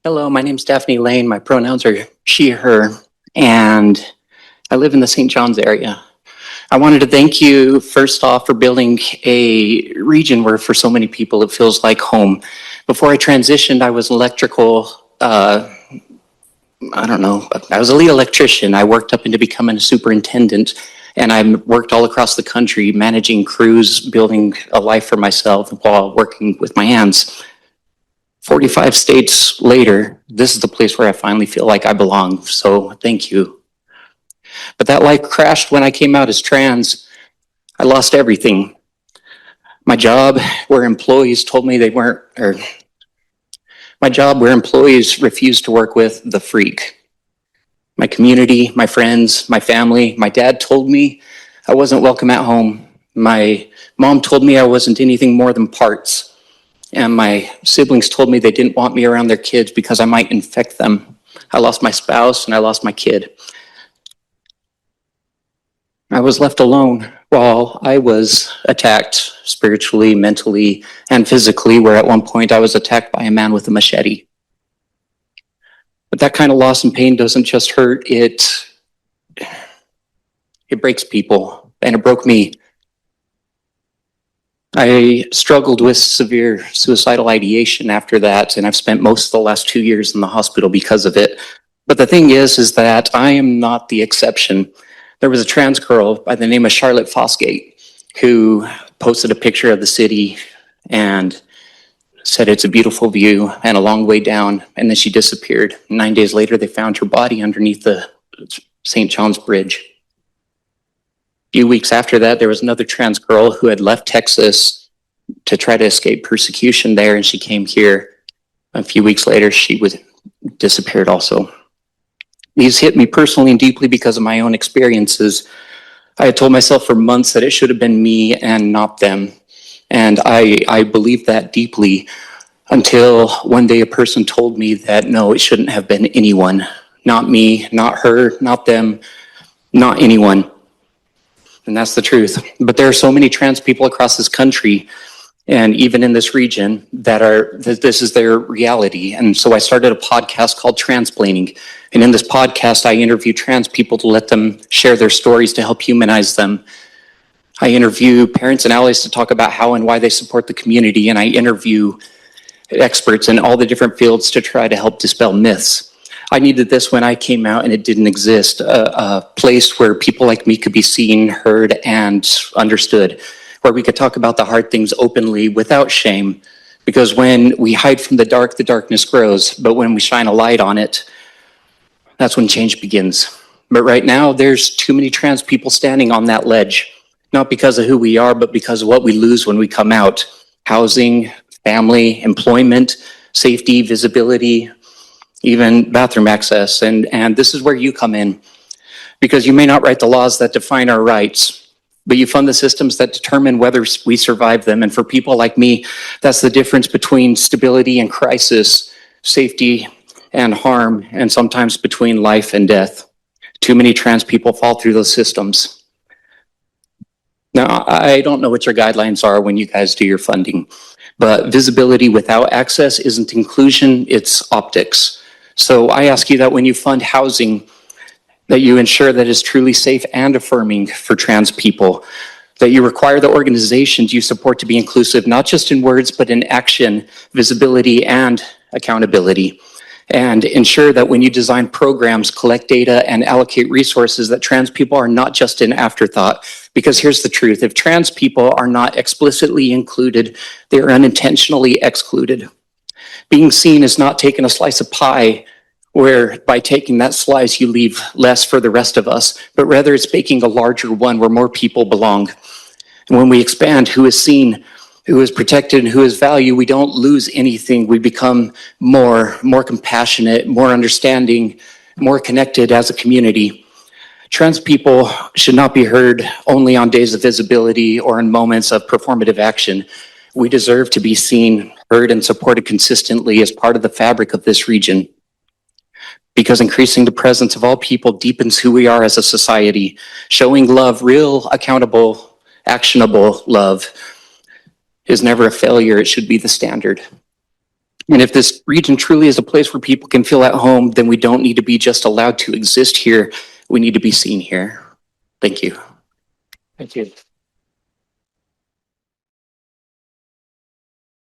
Hello, my name's Daphne Lane. My pronouns are she, her, and I live in the St. John's area. I wanted to thank you first off for building a region where for so many people it feels like home. Before I transitioned, I was electrical, I don't know, I was a lead electrician. I worked up into becoming a superintendent, and I worked all across the country managing crews, building a life for myself while working with my hands. 45 states later, this is the place where I finally feel like I belong. So thank you. But that life crashed when I came out as trans. I lost everything. My job where employees told me they weren't, or my job where employees refused to work with the freak. My community, my friends, my family, my dad told me I wasn't welcome at home. My mom told me I wasn't anything more than parts. And my siblings told me they didn't want me around their kids because I might infect them. I lost my spouse and I lost my kid. I was left alone while I was attacked spiritually, mentally, and physically, where at one point I was attacked by a man with a machete. But that kind of loss and pain doesn't just hurt, it breaks people, and it broke me. I struggled with severe suicidal ideation after that, and I've spent most of the last 2 years in the hospital because of it. But the thing is that I am not the exception. There was a trans girl by the name of Charlotte Fosgate who posted a picture of the city and said it's a beautiful view and a long way down, and then she disappeared. 9 days later, they found her body underneath the St. John's Bridge. A few weeks after that, there was another trans girl who had left Texas to try to escape persecution there, and she came here. A few weeks later, she was disappeared also. These hit me personally and deeply because of my own experiences. I had told myself for months that it should have been me and not them. And I believed that deeply until one day a person told me that no, it shouldn't have been anyone. Not me, not her, not them, not anyone. And that's the truth. But there are so many trans people across this country and even in this region that this is their reality. And so I started a podcast called Transplaining. And in this podcast, I interview trans people to let them share their stories to help humanize them. I interview parents and allies to talk about how and why they support the community. And I interview experts in all the different fields to try to help dispel myths. I needed this when I came out and it didn't exist, a place where people like me could be seen, heard, and understood, where we could talk about the hard things openly without shame. Because when we hide from the darkness grows, but when we shine a light on it, that's when change begins. But right now, there's too many trans people standing on that ledge, not because of who we are, but because of what we lose when we come out. Housing, family, employment, safety, visibility, even bathroom access. And this is where you come in, because you may not write the laws that define our rights, but you fund the systems that determine whether we survive them. And for people like me, that's the difference between stability and crisis, safety and harm, and sometimes between life and death. Too many trans people fall through those systems. Now, I don't know what your guidelines are when you guys do your funding, but visibility without access isn't inclusion, it's optics. So I ask you that when you fund housing, that you ensure that it's truly safe and affirming for trans people, that you require the organizations you support to be inclusive, not just in words, but in action, visibility, and accountability. And ensure that when you design programs, collect data, and allocate resources, that trans people are not just an afterthought. Because here's the truth, if trans people are not explicitly included, they are unintentionally excluded. Being seen is not taking a slice of pie where by taking that slice you leave less for the rest of us, but rather it's making a larger one where more people belong. And when we expand who is seen, who is protected, and who is valued, we don't lose anything. We become more compassionate, more understanding, more connected as a community. Trans people should not be heard only on days of visibility or in moments of performative action. We deserve to be seen, heard, and supported consistently as part of the fabric of this region. Because increasing the presence of all people deepens who we are as a society. Showing love, real, accountable, actionable love, is never a failure. It should be the standard. And if this region truly is a place where people can feel at home, then we don't need to be just allowed to exist here. We need to be seen here. Thank you. Thank you.